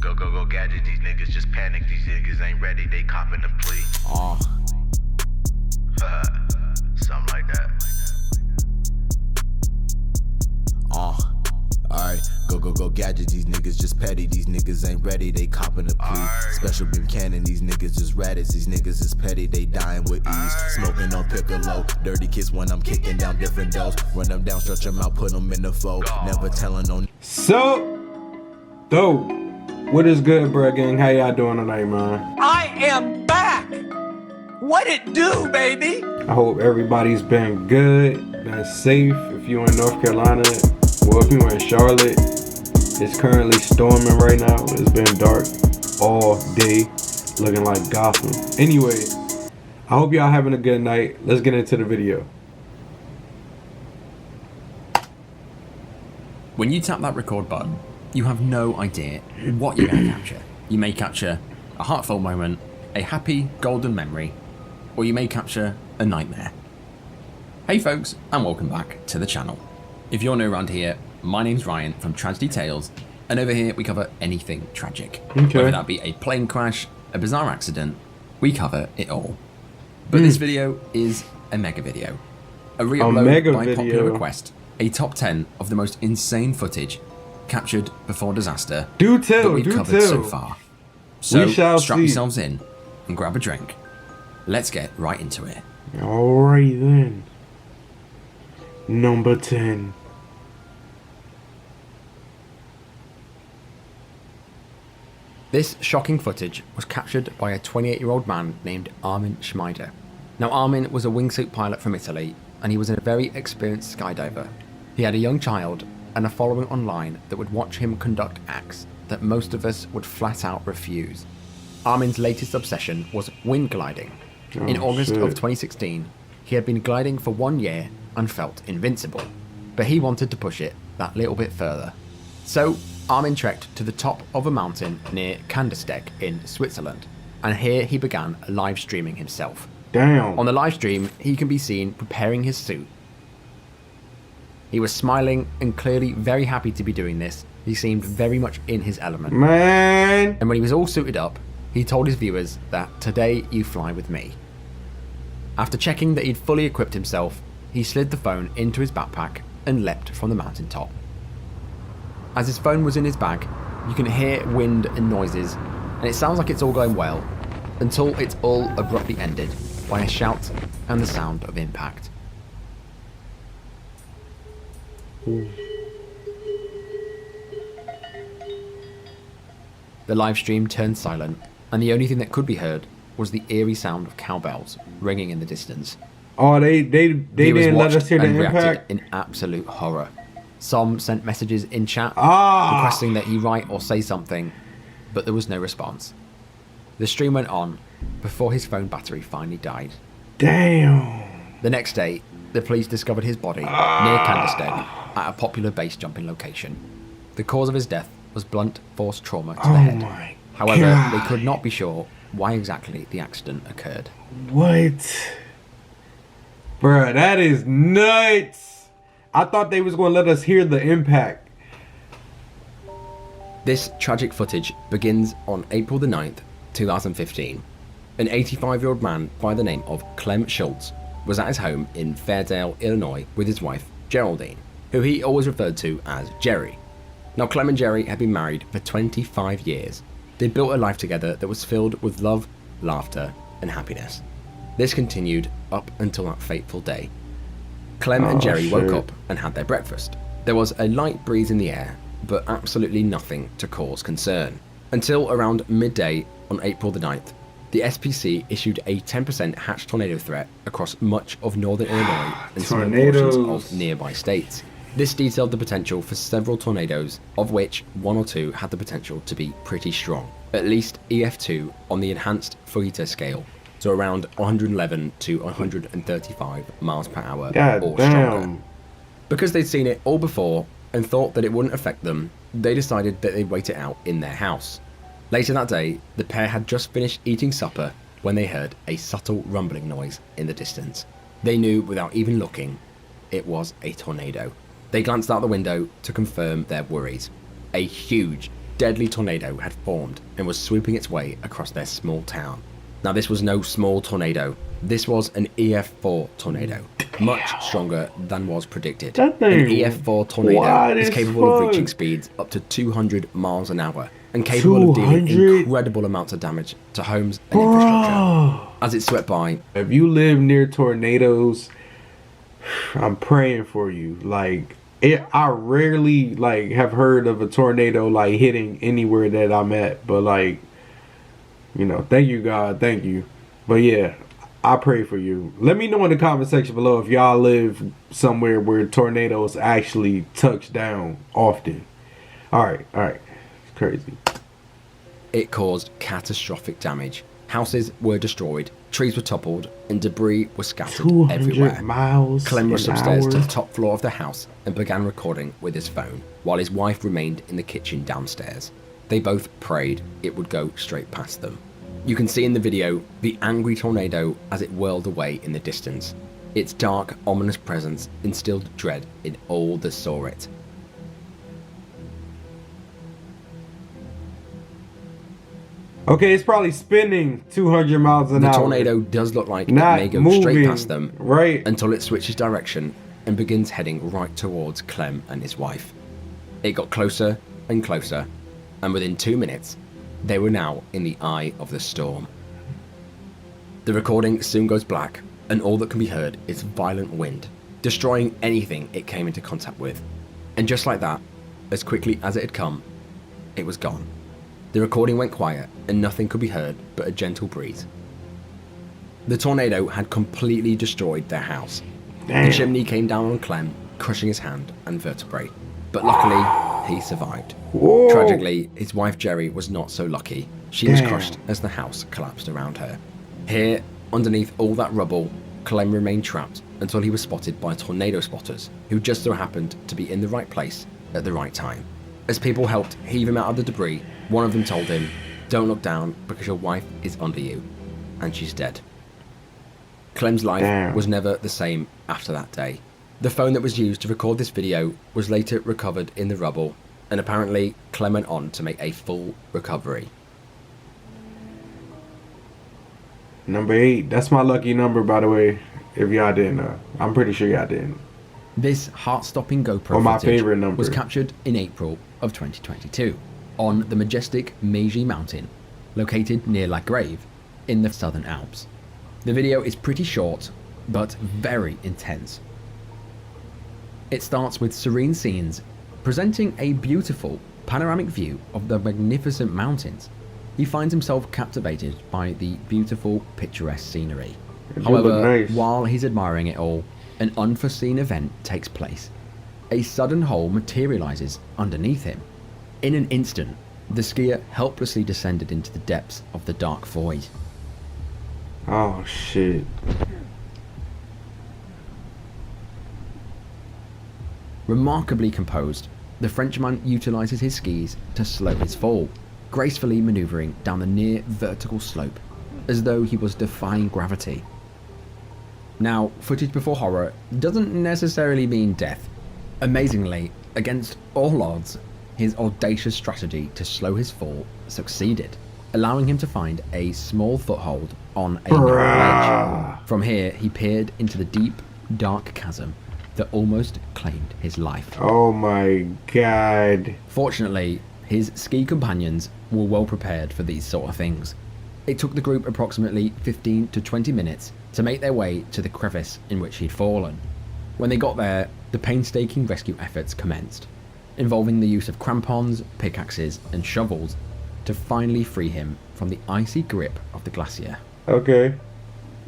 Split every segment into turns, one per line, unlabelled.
Go gadget, these niggas just panic, these niggas ain't ready, they copping the plea. Something like that.
Alright, go gadget, these niggas just petty, these niggas ain't ready, they copping the plea. Special beam cannon, these niggas just rabbits, these niggas is petty, they dying with ease. Smoking on piccolo, dirty kids when I'm kicking down different doors. Run them down, stretch them out, put them in the fold. Never telling on.
So, dope. What is good, bruh gang? How y'all doing tonight, man?
I am back! What it do, baby?
I hope everybody's been good, been safe. If you're in North Carolina, well, if you're in Charlotte, it's currently storming right now. It's been dark all day, looking like Gotham. Anyway, I hope y'all having a good night. Let's get into the video.
When you tap that record button, you have no idea what you're going to capture. You may capture a heartfelt moment, a happy golden memory, or you may capture a nightmare. Hey folks, and welcome back to the channel. If you're new around here, my name's Ryan from Tragedy Tales, and over here we cover anything tragic.
Okay.
Whether that be a plane crash, a bizarre accident, we cover it all. But this video is a mega video. A re-upload by popular request. A top 10 of the most insane footage captured before disaster that we've covered so far. So strap yourselves in and grab a drink. Let's get right into it.
Alright then. Number 10.
This shocking footage was captured by a 28-year-old man named Armin Schmeider. Now Armin was a wingsuit pilot from Italy, and he was a very experienced skydiver. He had a young child and a following online that would watch him conduct acts that most of us would flat out refuse. Armin's latest obsession was wind gliding. In August of 2016, he had been gliding for 1 year and felt invincible, but he wanted to push it that little bit further. So Armin trekked to the top of a mountain near Kandersteg in Switzerland, and here he began live streaming himself.
Damn.
On the live stream, he can be seen preparing his suit. He was smiling and clearly very happy to be doing this. He seemed very much in his element.
Man.
And when he was all suited up, he told his viewers that today you fly with me. After checking that he'd fully equipped himself, he slid the phone into his backpack and leapt from the mountaintop. As his phone was in his bag, you can hear wind and noises, and it sounds like it's all going well, until it's all abruptly ended by a shout and the sound of impact. The live stream turned silent, and the only thing that could be heard was the eerie sound of cowbells ringing in the distance.
Oh, they didn't let us hear the impact?
In absolute horror. Some sent messages in chat requesting that he write or say something, but there was no response. The stream went on before his phone battery finally died.
Damn.
The next day, the police discovered his body near Kandersteg at a popular base jumping location. The cause of his death was blunt force trauma to the head. However, they could not be sure why exactly the accident occurred.
What? Bruh, that is nuts. I thought they was going to let us hear the impact.
This tragic footage begins on April the 9th, 2015. An 85-year-old man by the name of Clem Schultz was at his home in Fairdale, Illinois with his wife, Geraldine, who he always referred to as Jerry. Now, Clem and Jerry had been married for 25 years. They'd built a life together that was filled with love, laughter, and happiness. This continued up until that fateful day. Clem and Jerry woke up and had their breakfast. There was a light breeze in the air, but absolutely nothing to cause concern. Until around midday on April the 9th, the SPC issued a 10% hatch tornado threat across much of northern Illinois and some portions of nearby states. This detailed the potential for several tornadoes, of which one or two had the potential to be pretty strong, at least EF2 on the enhanced Fujita scale, so around 111 to 135 miles per hour or stronger. Because they'd seen it all before and thought that it wouldn't affect them, they decided that they'd wait it out in their house. Later that day, the pair had just finished eating supper when they heard a subtle rumbling noise in the distance. They knew without even looking, it was a tornado. They glanced out the window to confirm their worries. A huge deadly tornado had formed and was swooping its way across their small town. Now, this was no small tornado. This was an EF4 tornado, much stronger than was predicted. An EF4 tornado is capable of reaching speeds up to 200 miles an hour and capable of dealing incredible amounts of damage to homes and infrastructure. As it swept by,
if you live near tornadoes, I'm praying for you. Like, I rarely have heard of a tornado like hitting anywhere that I'm at, but like, you know, thank you, God, thank you. But yeah, I pray for you. Let me know in the comment section below if y'all live somewhere where tornadoes actually touch down often. All right, it's crazy.
It caused catastrophic damage. Houses were destroyed, trees were toppled, and debris was scattered everywhere. Clem rushed upstairs to the top floor of the house and began recording with his phone, while his wife remained in the kitchen downstairs. They both prayed it would go straight past them. You can see in the video the angry tornado as it whirled away in the distance. Its dark, ominous presence instilled dread in all that saw it.
Okay, it's probably spinning 200 miles an hour.
The tornado does look like it may go straight past them,
right,
until it switches direction and begins heading right towards Clem and his wife. It got closer and closer, and within 2 minutes, they were now in the eye of the storm. The recording soon goes black, and all that can be heard is violent wind, destroying anything it came into contact with. And just like that, as quickly as it had come, it was gone. The recording went quiet, and nothing could be heard but a gentle breeze. The tornado had completely destroyed their house.
Damn.
The chimney came down on Clem, crushing his hand and vertebrae. But luckily, he survived.
Whoa.
Tragically, his wife Jerry was not so lucky. She was crushed as the house collapsed around her. Here, underneath all that rubble, Clem remained trapped until he was spotted by tornado spotters, who just so happened to be in the right place at the right time. As people helped heave him out of the debris, one of them told him, "Don't look down because your wife is under you, and she's dead." Clem's life was never the same after that day. The phone that was used to record this video was later recovered in the rubble, and apparently Clem went on to make a full recovery.
Number 8, that's my lucky number, by the way, if y'all didn't know. I'm pretty sure y'all didn't.
This heart-stopping GoPro
or my
footage
favorite number
was captured in April of 2022 on the majestic Meiji Mountain, located near La Grave in the Southern Alps. The video is pretty short, but very intense. It starts with serene scenes, presenting a beautiful panoramic view of the magnificent mountains. He finds himself captivated by the beautiful, picturesque scenery. However, while he's admiring it all, an unforeseen event takes place. A sudden hole materializes underneath him. In an instant, the skier helplessly descended into the depths of the dark void.
Oh shit.
Remarkably composed, the Frenchman utilizes his skis to slow his fall, gracefully maneuvering down the near vertical slope, as though he was defying gravity. Now, footage before horror doesn't necessarily mean death. Amazingly, against all odds, his audacious strategy to slow his fall succeeded, allowing him to find a small foothold on a narrow ledge. From here, he peered into the deep, dark chasm that almost claimed his life.
Oh my god.
Fortunately, his ski companions were well prepared for these sort of things. It took the group approximately 15 to 20 minutes to make their way to the crevice in which he'd fallen. When they got there, the painstaking rescue efforts commenced, involving the use of crampons, pickaxes, and shovels to finally free him from the icy grip of the glacier.
Okay.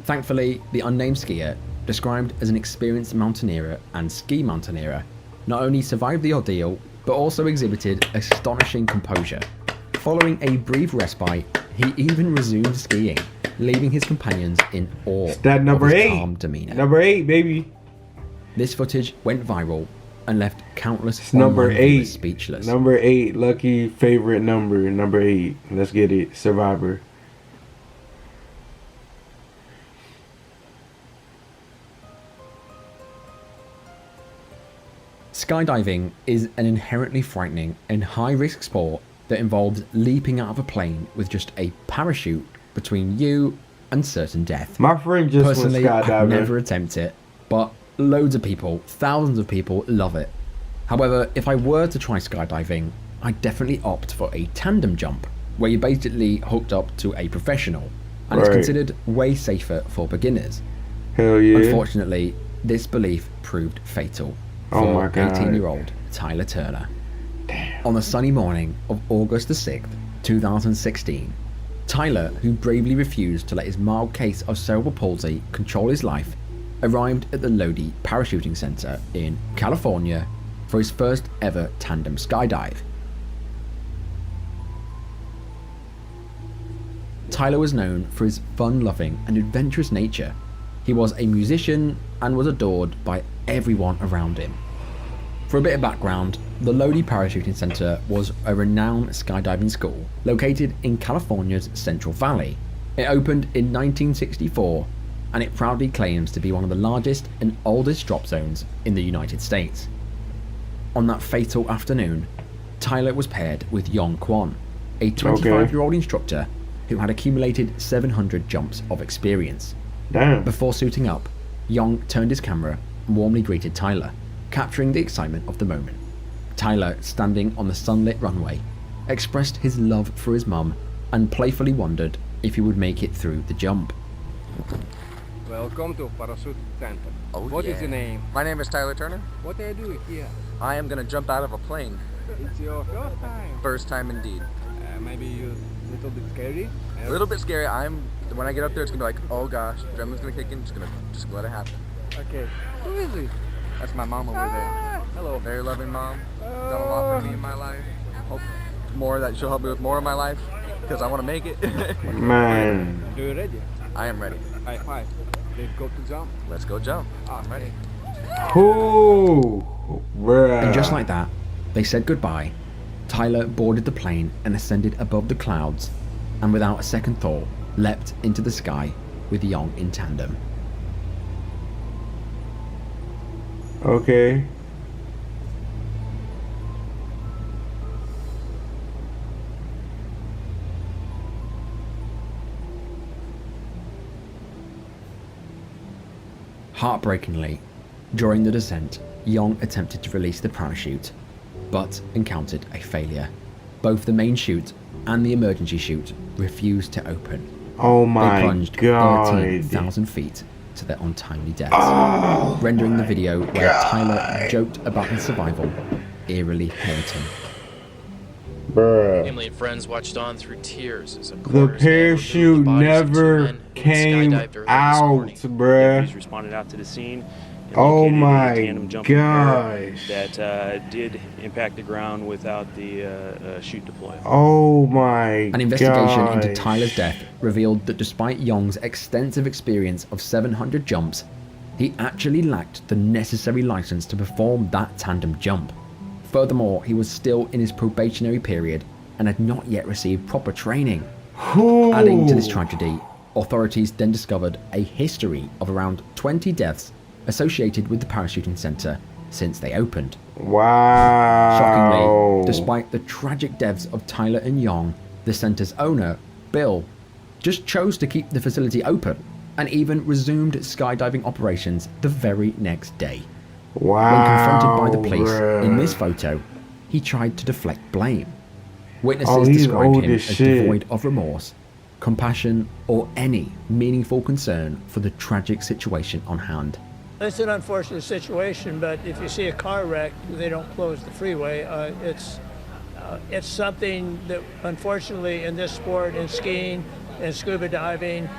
Thankfully, the unnamed skier, described as an experienced mountaineer and ski mountaineer, not only survived the ordeal, but also exhibited astonishing composure. Following a brief respite, he even resumed skiing, leaving his companions in awe of his calm demeanor.
Number 8, baby.
This footage went viral and left countless
number 8
speechless.
Number 8, lucky favorite number. Number 8. Let's get it. Survivor.
Skydiving is an inherently frightening and high-risk sport that involves leaping out of a plane with just a parachute between you and certain death.
My friend just
Personally,
went skydiving.
I've never attempted it, but loads of people, thousands of people love it. However, if I were to try skydiving, I'd definitely opt for a tandem jump, where you're basically hooked up to a professional, and it's considered way safer for beginners.
Hell yeah.
Unfortunately, this belief proved fatal for 18-year-old Tyler Turner. Damn. On the sunny morning of August the 6th, 2016, Tyler, who bravely refused to let his mild case of cerebral palsy control his life, arrived at the Lodi Parachuting Center in California for his first ever tandem skydive. Tyler was known for his fun-loving and adventurous nature. He was a musician and was adored by everyone around him. For a bit of background, the Lodi Parachuting Center was a renowned skydiving school located in California's Central Valley. It opened in 1964, and it proudly claims to be one of the largest and oldest drop zones in the United States. On that fatal afternoon, Tyler was paired with Yong Kwon, a 25-year-old instructor who had accumulated 700 jumps of experience.
Damn.
Before suiting up, Yong turned his camera and warmly greeted Tyler, capturing the excitement of the moment. Tyler, standing on the sunlit runway, expressed his love for his mum and playfully wondered if he would make it through the jump.
Welcome to Parachute Center.
What is
your name?
My name is Tyler Turner.
What are you doing here?
I am gonna jump out of a plane.
It's your first time.
First time indeed.
Maybe you're a little bit scary.
A little bit scary. When I get up there, it's gonna be like, oh gosh, adrenaline's gonna kick in. Just let it happen.
Okay. Who is it?
That's my mom over there.
Hello.
Very loving mom. Done a lot for me in my life. Hope more that she'll help me with more of my life because I want to make it.
Man.
Are you ready?
I am ready.
High five. Let's go to jump.
Let's go jump. I'm ready.
Ooh, bruh.
And just like that, they said goodbye. Tyler boarded the plane and ascended above the clouds, and without a second thought, leapt into the sky with Yong in tandem.
Okay.
Heartbreakingly, during the descent, Yong attempted to release the parachute, but encountered a failure. Both the main chute and the emergency chute refused to open.
Oh
They
my
plunged
god.
13,000 feet to their untimely deaths, rendering the video where Tyler joked about his survival eerily haunting.
Bruh.
Family and friends watched on through tears as a
The
coroner's van
parachute
revealed the bodies of two
never
men who
came
skydived early this
out,
morning.
bruh.
Deputies responded out to the scene and
Oh
located
my
a tandem jumping pair
gosh.
that did impact the ground without the chute deployed.
Oh my
An investigation
gosh.
into Tyler's death revealed that despite Yong's extensive experience of 700 jumps, he actually lacked the necessary license to perform that tandem jump. Furthermore, he was still in his probationary period and had not yet received proper training.
Ooh.
Adding to this tragedy, authorities then discovered a history of around 20 deaths associated with the parachuting center since they opened.
Wow.
Shockingly, despite the tragic deaths of Tyler and Yong, the center's owner, Bill, just chose to keep the facility open and even resumed skydiving operations the very next day.
Wow.
When confronted by the police
bruh.
in this photo, he tried to deflect blame. Witnesses
Oh, he's
described
old
him
as
as
shit.
devoid of remorse, compassion, or any meaningful concern for the tragic situation on hand.
It's an unfortunate situation, but if you see a car wreck, they don't close the freeway. It's something that, unfortunately, in this sport, in skiing and scuba diving,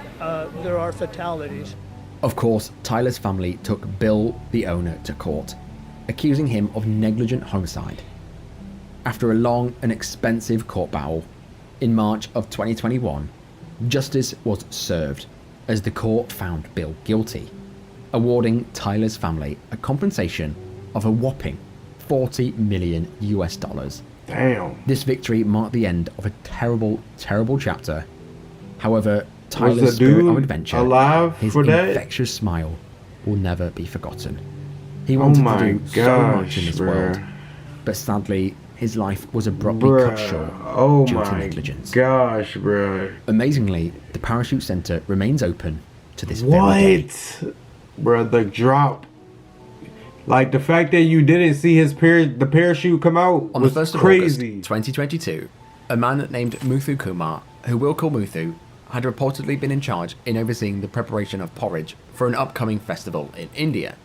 there are fatalities.
Of course, Tyler's family took Bill, the owner, to court, accusing him of negligent homicide. After a long and expensive court battle, in March of 2021, justice was served as the court found Bill guilty, awarding Tyler's family a compensation of a whopping $40 million.
Damn.
This victory marked the end of a terrible, terrible chapter. However,
Was
Tyler's
the
spirit of
dude
adventure,
alive
his
for that?
infectious smile, will never be forgotten. He
Oh
wanted
my
to do so much
gosh,
in this
bruh.
world, but sadly, his life was abruptly cut short due to negligence.
Gosh, bruh.
Amazingly, the parachute center remains open to this very day.
Bruh, the drop. Like, the fact that you didn't see the parachute come out
on
was
the 1st of
crazy.
August 2022, a man named Muthu Kumar, who we'll call Muthu, had reportedly been in charge in overseeing the preparation of porridge for an upcoming festival in India.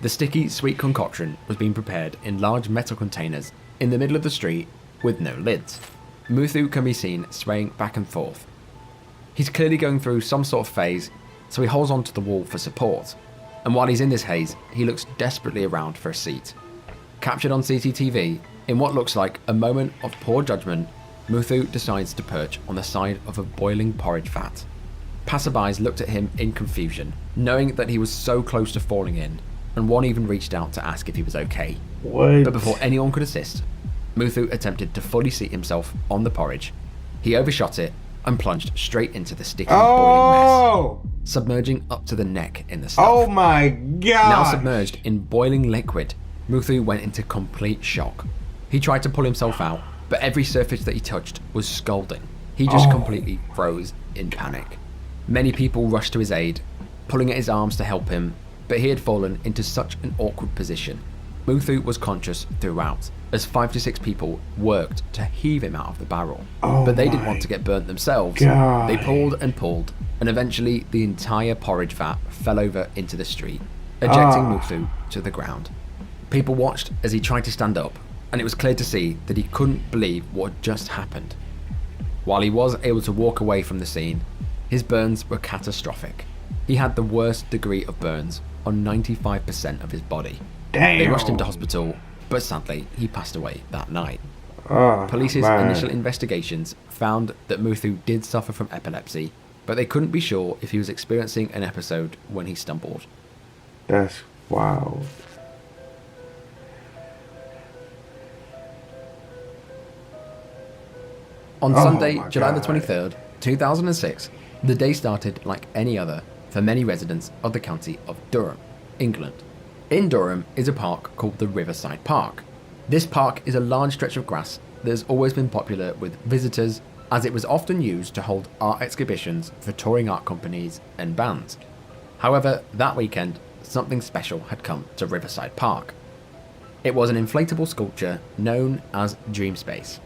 The sticky, sweet concoction was being prepared in large metal containers in the middle of the street with no lids. Muthu can be seen swaying back and forth. He's clearly going through some sort of phase, so he holds onto the wall for support. And while he's in this haze, he looks desperately around for a seat. Captured on CCTV, in what looks like a moment of poor judgment, Muthu decides to perch on the side of a boiling porridge vat. Passerbys looked at him in confusion, knowing that he was so close to falling in, and one even reached out to ask if he was okay.
What?
But before anyone could assist, Muthu attempted to fully seat himself on the porridge. He overshot it and plunged straight into the sticky, boiling mess, submerging up to the neck in the stuff.
Oh my god!
Now submerged in boiling liquid, Muthu went into complete shock. He tried to pull himself out, but every surface that he touched was scalding. He just completely froze in panic. Many people rushed to his aid, pulling at his arms to help him, but he had fallen into such an awkward position. Muthu was conscious throughout, as 5 to 6 people worked to heave him out of the barrel. But they didn't want to get burnt themselves.
God.
They pulled and pulled, and eventually the entire porridge vat fell over into the street, ejecting Muthu to the ground. People watched as he tried to stand up, and it was clear to see that he couldn't believe what had just happened. While he was able to walk away from the scene, his burns were catastrophic. He had the worst degree of burns on 95% of his body.
Damn.
They rushed him to hospital, but sadly, he passed away that night. Police's initial investigations found that Muthu did suffer from epilepsy, but they couldn't be sure if he was experiencing an episode when he stumbled.
That's wild.
On Sunday, July the 23rd, 2006, the day started like any other for many residents of the county of Durham, England. In Durham is a park called the Riverside Park. This park is a large stretch of grass that has always been popular with visitors, as it was often used to hold art exhibitions for touring art companies and bands. However, that weekend, something special had come to Riverside Park. It was an inflatable sculpture known as Dream Space.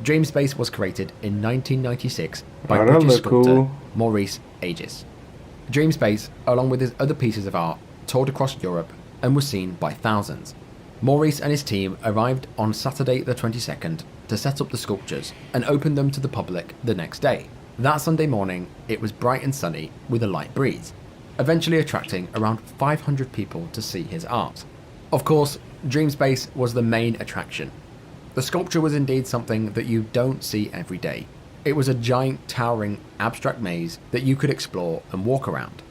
Dream Space was created in 1996 by British sculptor Maurice Aegis. Dream Space, along with his other pieces of art, toured across Europe and was seen by thousands. Maurice and his team arrived on Saturday the 22nd to set up the sculptures and open them to the public the next day. That Sunday morning, it was bright and sunny with a light breeze, eventually attracting around 500 people to see his art. Of course, Dream Space was the main attraction. The sculpture was indeed something that you don't see every day. It was a giant, towering, abstract maze that you could explore and walk around.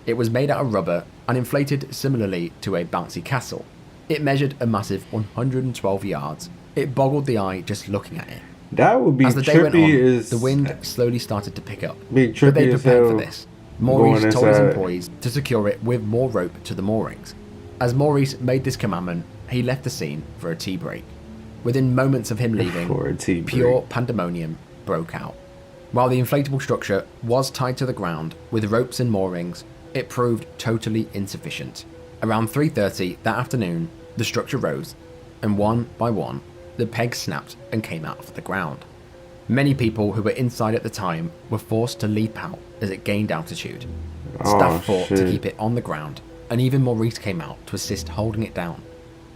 It was made out of rubber and inflated similarly to a bouncy castle. It measured a massive 112 yards. It boggled the eye just looking at it.
That would be
As the day went
trippy.
on, the wind slowly started to pick up.
Be
But they
trippy as
prepared
hell.
for this. Maurice
going
told his
inside.
employees to secure it with more rope to the moorings. As Maurice made this commandment, he left the scene for a tea break. Within moments of him leaving,
For a tea
pure
break.
pandemonium broke out. While the inflatable structure was tied to the ground with ropes and moorings, it proved totally insufficient. Around 3:30 that afternoon, the structure rose, and one by one, the pegs snapped and came out of the ground. Many people who were inside at the time were forced to leap out as it gained altitude. Staff fought to keep it on the ground, and even Maurice came out to assist holding it down.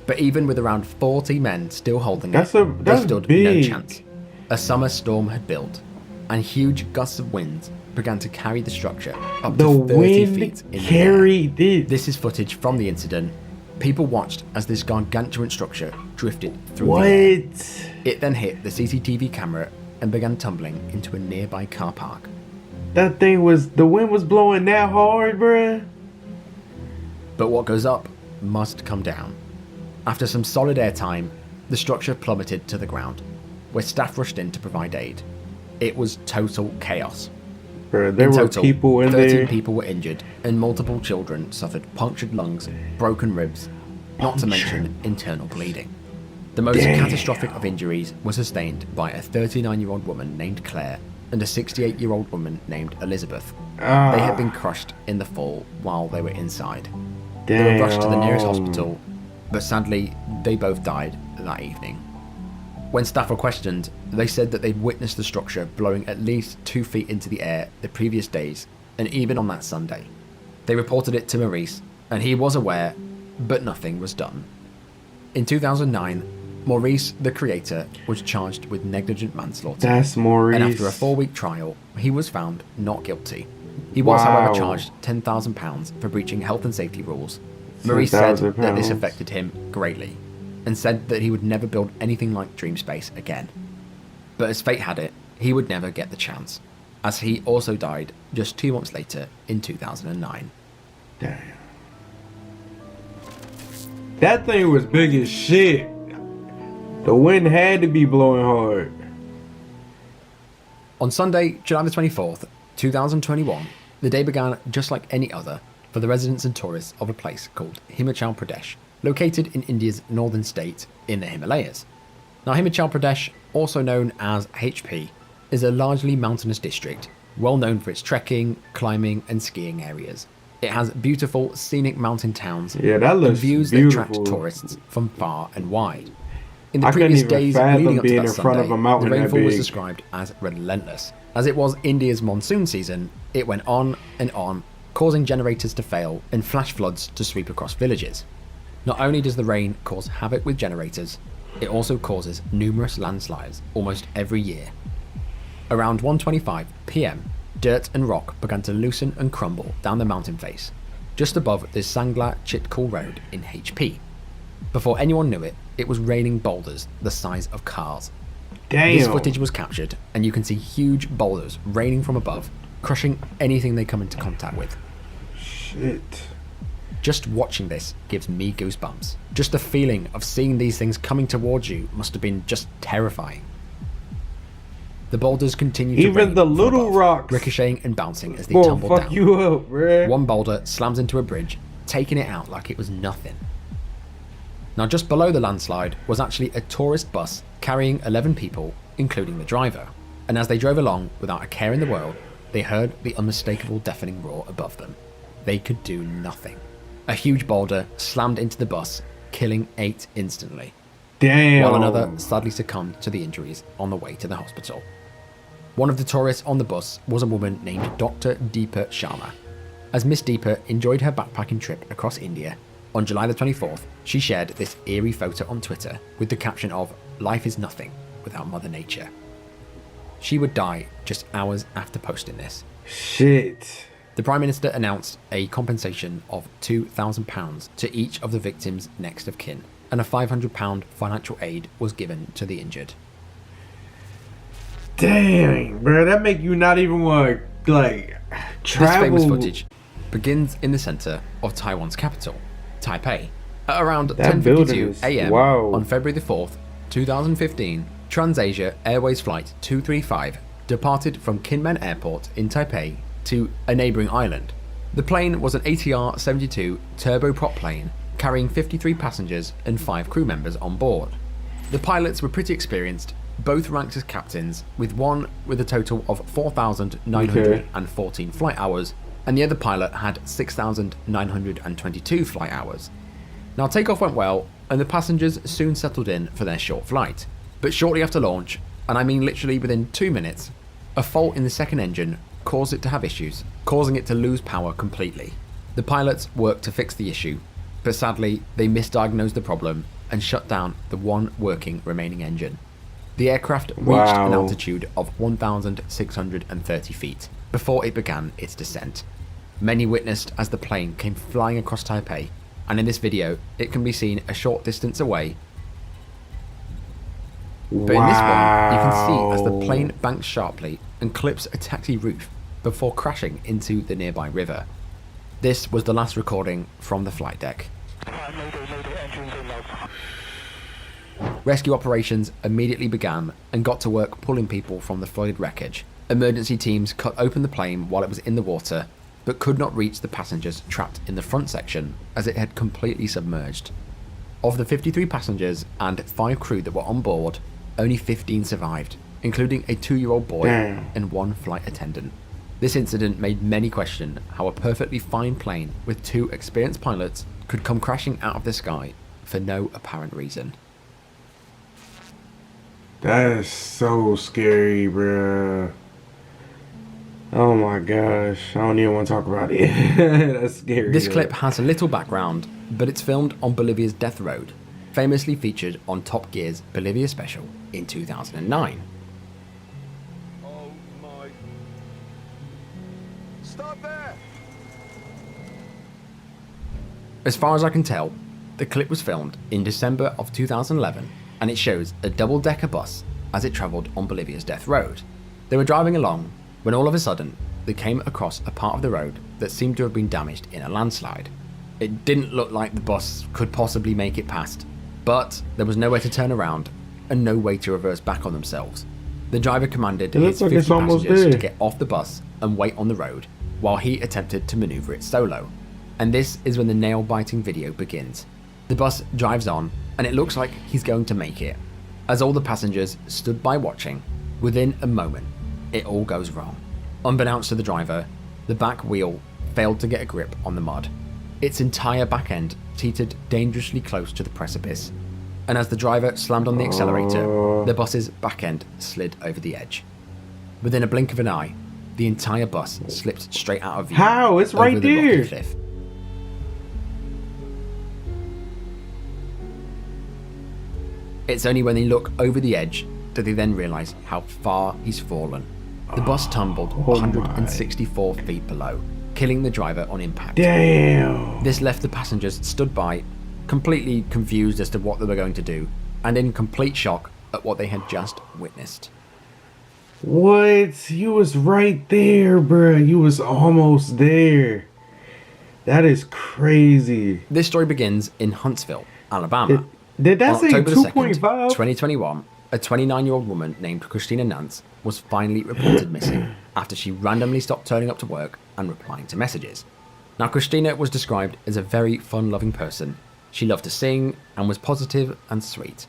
But even with around 40 men still holding it, they stood no
big.
chance. A summer storm had built, and huge gusts of wind began to carry the structure up
The
to 30
wind
feet in the air.
carried it.
This is footage from the incident. People watched as this gargantuan structure drifted through
What?
the air. It then hit the CCTV camera and began tumbling into a nearby car park.
That thing was, the wind was blowing that hard, bruh.
But what goes up must come down. After some solid airtime, the structure plummeted to the ground, where staff rushed in to provide aid. It was total chaos.
Bruh, there
In
were
total,
people in
13
there.
people were injured, and multiple children suffered punctured lungs, broken ribs, not to mention internal bleeding. The most catastrophic of injuries were sustained by a 39-year-old woman named Claire and a 68-year-old woman named Elizabeth. They had been crushed in the fall while they were inside. They were rushed to the nearest hospital, but sadly, they both died that evening. When staff were questioned, they said that they'd witnessed the structure blowing at least 2 feet into the air the previous days, and even on that Sunday. They reported it to Maurice, and he was aware, but nothing was done. In 2009, Maurice, the creator, was charged with negligent manslaughter.
That's Maurice.
And after a 4-week trial, he was found not guilty. He was, however, charged £10,000 for breaching health and safety rules. Maurice said that this affected him greatly, and said that he would never build anything like Dreamspace again. But as fate had it, he would never get the chance, as he also died just 2 months later in 2009.
Damn. That thing was big as shit. The wind had to be blowing hard.
On Sunday, July the 24th, 2021, the day began just like any other for the residents and tourists of a place called Himachal Pradesh, located in India's northern state in the Himalayas. Now, Himachal Pradesh, also known as HP, is a largely mountainous district, well known for its trekking, climbing and skiing areas. It has beautiful, scenic mountain towns and views that attract tourists from far and wide. In the previous days leading up to that Sunday, the rainfall was described as relentless. As it was India's monsoon season, it went on and on, causing generators to fail and flash floods to sweep across villages. Not only does the rain cause havoc with generators, it also causes numerous landslides almost every year. Around 1:25 PM, dirt and rock began to loosen and crumble down the mountain face, just above the Sangla Chitkul road in HP. Before anyone knew it, it was raining boulders the size of cars.
Damn.
This footage was captured, and you can see huge boulders raining from above, crushing anything they come into contact with.
Shit.
Just watching this gives me goosebumps. Just the feeling of seeing these things coming towards you must have been just terrifying. The boulders continue to rain
the little
above,
rocks
ricocheting and bouncing as they tumble down.
You up, bruh.
One boulder slams into a bridge, taking it out like it was nothing. Now, just below the landslide was actually a tourist bus carrying 11 people, including the driver. And as they drove along without a care in the world, they heard the unmistakable deafening roar above them. They could do nothing. A huge boulder slammed into the bus, killing 8 instantly.
Damn.
While another sadly succumbed to the injuries on the way to the hospital. One of the tourists on the bus was a woman named Dr. Deepa Sharma. As Miss Deepa enjoyed her backpacking trip across India, on July the 24th, she shared this eerie photo on Twitter with the caption of, "Life is nothing without Mother Nature." She would die just hours after posting this.
Shit.
The Prime Minister announced a compensation of £2,000 to each of the victims' next of kin, and a £500 financial aid was given to the injured.
Dang, bro, that make you not even want to, like, travel.
This famous footage begins in the center of Taiwan's capital, Taipei. At around 10:52 AM on February the 4th, 2015, TransAsia Airways Flight 235 departed from Kinmen Airport in Taipei to a neighbouring island. The plane was an ATR-72 turboprop plane carrying 53 passengers and 5 crew members on board. The pilots were pretty experienced, both ranked as captains, with one with a total of 4,914 flight hours, and the other pilot had 6,922 flight hours. Now, takeoff went well, and the passengers soon settled in for their short flight. But shortly after launch, and I mean literally within 2 minutes, a fault in the second engine caused it to have issues, causing it to lose power completely. The pilots worked to fix the issue, but sadly, they misdiagnosed the problem and shut down the one working remaining engine. The aircraft reached an altitude of 1,630 feet before it began its descent. Many witnessed as the plane came flying across Taipei, and in this video, it can be seen a short distance away. But in this one, you can see as the plane banks sharply and clips a taxi roof before crashing into the nearby river. This was the last recording from the flight deck. Rescue operations immediately began and got to work pulling people from the flooded wreckage. Emergency teams cut open the plane while it was in the water, but could not reach the passengers trapped in the front section as it had completely submerged. Of the 53 passengers and 5 crew that were on board, only 15 survived, including a 2-year-old boy and 1 flight attendant. This incident made many question how a perfectly fine plane with 2 experienced pilots could come crashing out of the sky for no apparent reason.
That is so scary, bruh. Oh my gosh, I don't even want to talk about it. That's scary.
This clip has a little background, but it's filmed on Bolivia's Death Road, famously featured on Top Gear's Bolivia special in 2009.
Oh my. Stop there!
As far as I can tell, the clip was filmed in December of 2011, and it shows a double-decker bus as it travelled on Bolivia's Death Road. They were driving along when all of a sudden they came across a part of the road that seemed to have been damaged in a landslide. It didn't look like the bus could possibly make it past, but there was nowhere to turn around and no way to reverse back on themselves. The driver commanded his 50 passengers to get off the bus and wait on the road while he attempted to maneuver it solo. And this is when the nail-biting video begins. The bus drives on and it looks like he's going to make it. As all the passengers stood by watching, within a moment, it all goes wrong. Unbeknownst to the driver, the back wheel failed to get a grip on the mud. Its entire back end teetered dangerously close to the precipice, and as the driver slammed on the accelerator, the bus's back end slid over the edge. Within a blink of an eye, the entire bus slipped straight out of view.
How? It's right
over the rocky
there.
cliff. It's only when they look over the edge that they then realise how far he's fallen. The bus tumbled 164 feet below, killing the driver on impact.
Damn.
This left the passengers stood by, completely confused as to what they were going to do, and in complete shock at what they had just witnessed.
What? You was right there, bruh. You was almost there. That is crazy.
This story begins in Huntsville, Alabama.
Did that
On
say
October
2.5?
2021, a 29-year-old woman named Christina Nance was finally reported missing after she randomly stopped turning up to work and replying to messages. Now, Christina was described as a very fun-loving person. She loved to sing and was positive and sweet.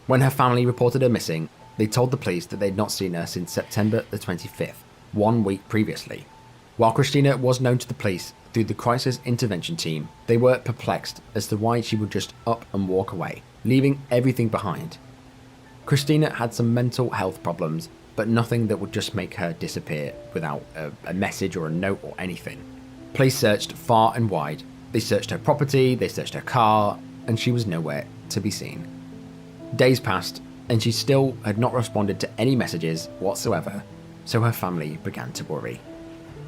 When her family reported her missing, they told the police that they'd not seen her since September the 25th, 1 week previously. While Christina was known to the police through the crisis intervention team, they were perplexed as to why she would just up and walk away, leaving everything behind. Christina had some mental health problems, but nothing that would just make her disappear without a message or a note or anything. Police searched far and wide. They searched her property, they searched her car, and she was nowhere to be seen. Days passed, and she still had not responded to any messages whatsoever, so her family began to worry.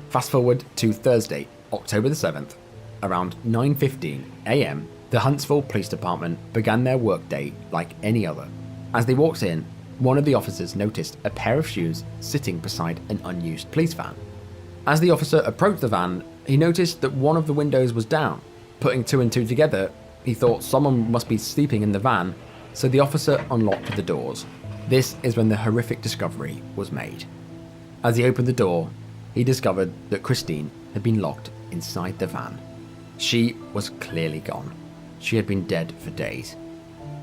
Fast forward to Thursday, October the 7th, around 9:15 AM, the Huntsville Police Department began their workday like any other. As they walked in, one of the officers noticed a pair of shoes sitting beside an unused police van. As the officer approached the van, he noticed that one of the windows was down. Putting 2 and 2 together, he thought someone must be sleeping in the van, so the officer unlocked the doors. This is when the horrific discovery was made. As he opened the door, he discovered that Christine had been locked inside the van. She was clearly gone. She had been dead for days.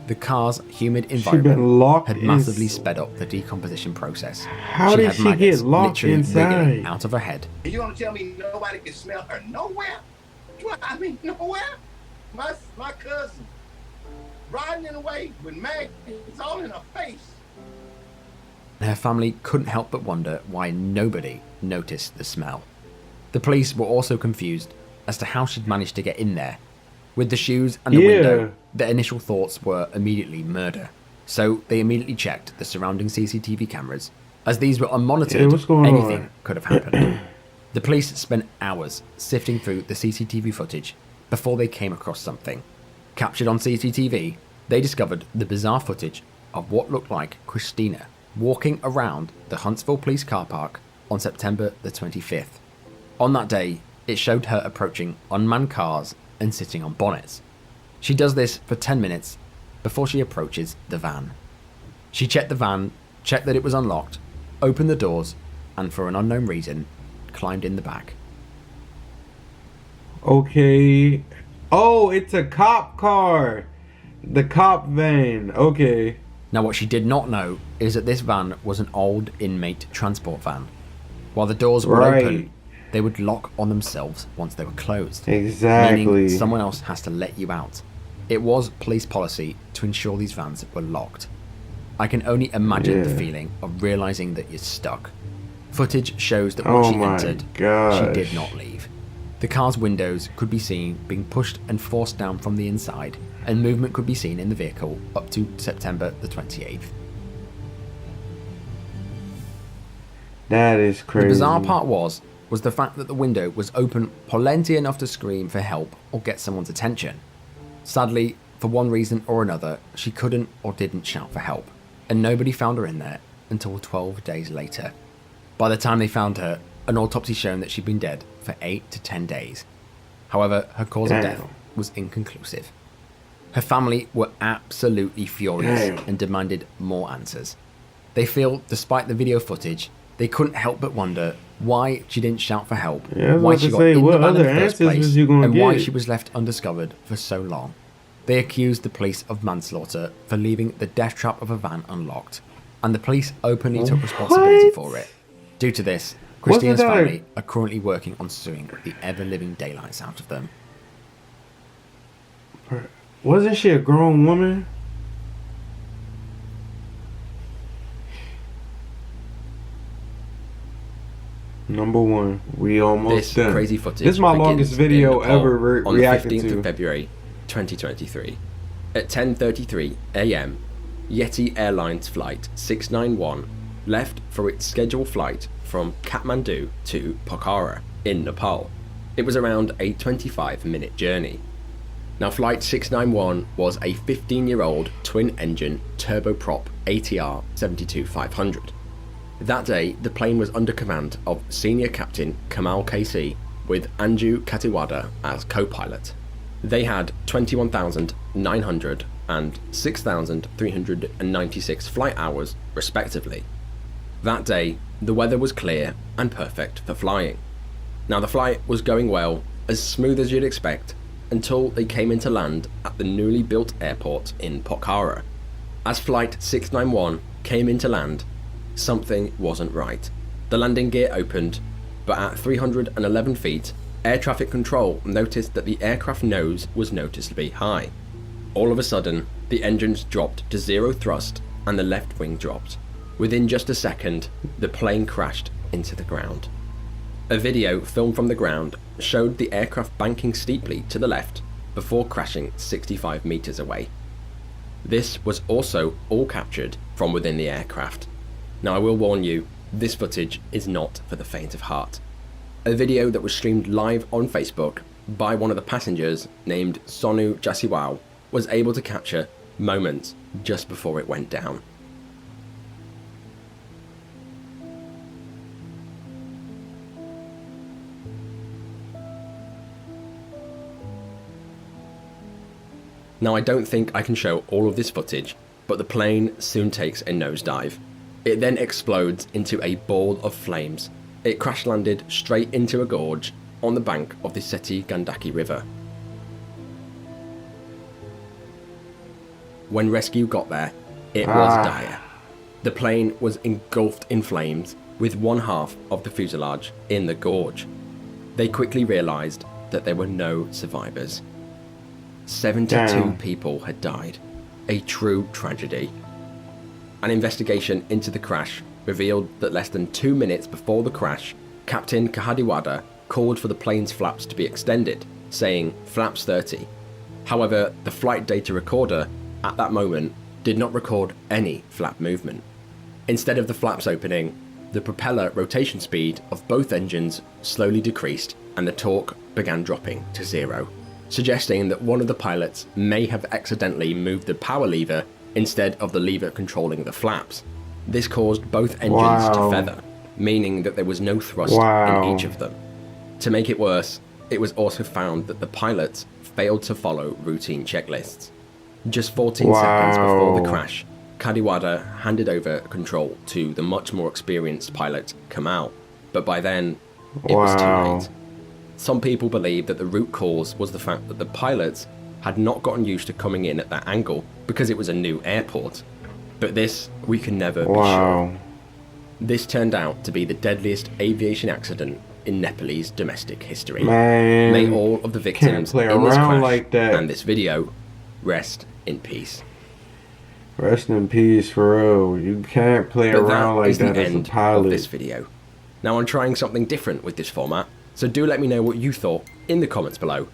The car's humid environment had massively sped up the decomposition process.
How did she get locked inside?
Out of her head.
You gonna tell me nobody can smell her nowhere? I mean, nowhere? My cousin riding away with Meg, it's all in her face.
Her family couldn't help but wonder why nobody noticed the smell. The police were also confused as to how she'd managed to get in there. With the shoes and the window, their initial thoughts were immediately murder. So they immediately checked the surrounding CCTV cameras. As these were unmonitored, anything could have happened. The police spent hours sifting through the CCTV footage before they came across something. Captured on CCTV, they discovered the bizarre footage of what looked like Christina walking around the Huntsville police car park on September the 25th. On that day, it showed her approaching unmanned cars and sitting on bonnets. She does this for 10 minutes before she approaches the van. She checked the van, checked that it was unlocked, opened the doors, and for an unknown reason, climbed in the back.
Okay. Oh, it's a cop car. The cop van. Okay.
Now, what she did not know is that this van was an old inmate transport van. While the doors were open, they would lock on themselves once they were closed.
Exactly.
Meaning someone else has to let you out. It was police policy to ensure these vans were locked. I can only imagine the feeling of realizing that you're stuck. Footage shows that once she entered, she did not leave. The car's windows could be seen being pushed and forced down from the inside, and movement could be seen in the vehicle up to September the 28th.
That is crazy.
The bizarre part was the fact that the window was open plenty enough to scream for help or get someone's attention. Sadly, for one reason or another, she couldn't or didn't shout for help, and nobody found her in there until 12 days later. By the time they found her, an autopsy showed that she'd been dead for 8 to 10 days. However, her cause of death was inconclusive. Her family were absolutely furious and demanded more answers. They feel, despite the video footage, they couldn't help but wonder why she didn't shout for help, why she got in the van in the first place, and why she was left undiscovered for so long. They accused the police of manslaughter for leaving the death trap of a van unlocked, and the police openly took responsibility for it. Due to this, Christine's family are currently working on suing the ever-living daylights out of them.
Wasn't she a grown woman? Number one, we almost done.
Crazy footage.
This is my longest video ever reacted to.
On the 15th of February, 2023. At 10:33 a.m., Yeti Airlines flight 691 left for its scheduled flight from Kathmandu to Pokhara in Nepal. It was around a 25-minute journey. Now, Flight 691 was a 15-year-old twin-engine turboprop ATR 72-500. That day, the plane was under command of Senior Captain Kamal KC with Anju Katiwada as co-pilot. They had 21,900 and 6,396 flight hours, respectively. That day, the weather was clear and perfect for flying. Now, the flight was going well, as smooth as you'd expect, until they came into land at the newly built airport in Pokhara. As Flight 691 came into land, something wasn't right. The landing gear opened, but at 311 feet, air traffic control noticed that the aircraft nose was noticeably high. All of a sudden, the engines dropped to zero thrust and the left wing dropped. Within just a second, the plane crashed into the ground. A video filmed from the ground showed the aircraft banking steeply to the left before crashing 65 meters away. This was also all captured from within the aircraft. Now, I will warn you, this footage is not for the faint of heart. A video that was streamed live on Facebook by one of the passengers named Sonu Jasiwal was able to capture moments just before it went down. Now, I don't think I can show all of this footage, but the plane soon takes a nosedive. It then explodes into a ball of flames. It crash landed straight into a gorge on the bank of the Seti Gandaki River. When rescue got there, it was dire. The plane was engulfed in flames with one half of the fuselage in the gorge. They quickly realised that there were no survivors. 72 people had died. A true tragedy. An investigation into the crash revealed that less than 2 minutes before the crash, Captain Kahadiwada called for the plane's flaps to be extended, saying flaps 30. However, the flight data recorder at that moment did not record any flap movement. Instead of the flaps opening, the propeller rotation speed of both engines slowly decreased and the torque began dropping to zero, suggesting that one of the pilots may have accidentally moved the power lever instead of the lever controlling the flaps. This caused both engines to feather, meaning that there was no thrust in each of them. To make it worse, it was also found that the pilots failed to follow routine checklists. Just 14 seconds before the crash, Kadiwada handed over control to the much more experienced pilot, Kamal, but by then, it was too late. Some people believe that the root cause was the fact that the pilots had not gotten used to coming in at that angle because it was a new airport. But this, we can never be sure. This turned out to be the deadliest aviation accident in Nepalese domestic history.
Man,
may all of the victims in this crash
like that.
and this video rest in peace.
Rest in peace, for real. You can't play around like that as a pilot.
Of this video. Now I'm trying something different with this format, so do let me know what you thought in the comments below.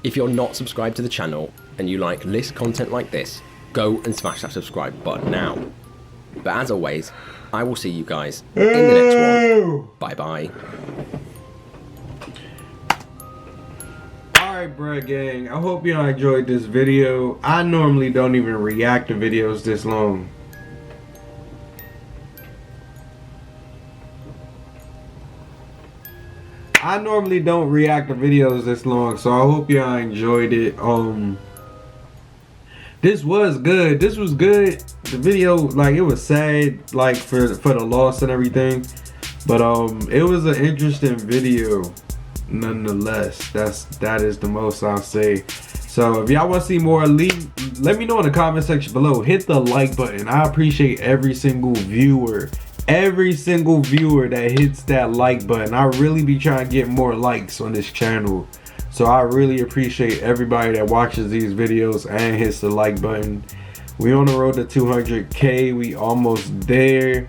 If you're not subscribed to the channel and you like list content like this, go and smash that subscribe button now. But as always, I will see you guys in the next one. Bye bye.
Alright, bruh gang, I hope y'all enjoyed this video. I normally don't even react to videos this long. I normally don't react to videos this long, so I hope y'all enjoyed it. This was good. This was good. The video, like, it was sad, like, for the loss and everything, but it was an interesting video nonetheless. That is the most I'll say. So if y'all want to see more, let me know in the comment section below. Hit the like button. I appreciate every single viewer that hits that like button. I really be trying to get more likes on this channel, so I really appreciate everybody that watches these videos and hits the like button. We on the road to 200K. We almost there,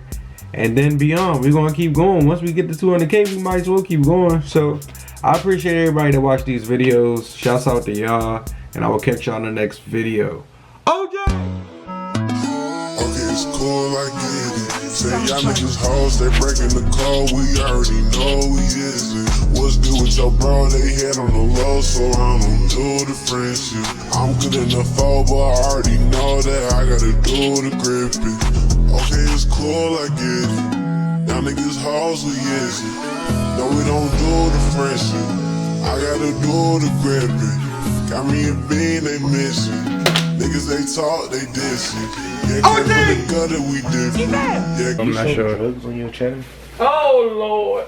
and then beyond. We're gonna keep going. Once we get to 200K, we might as well keep going. So I appreciate everybody that watch these videos. Shouts out to y'all, and I will catch y'all in the next video. OJ!
Okay, it's cool, I get it. Say y'all niggas hoes, they breaking the code, we already know we is it. What's good with your bro, they head on the low, so I don't do the friendship. I'm good enough for, but I already know that I gotta do the grip it. Okay, it's cool, I get it. Y'all niggas hoes, we is it. No, we don't do the friendship. I gotta do the grip it. Got me a bean, they missing. Niggas, they talk, they dissing. Yeah, for the gutter, we different. Yeah,
I'm not sure.
When you're chatting.
Oh, Lord.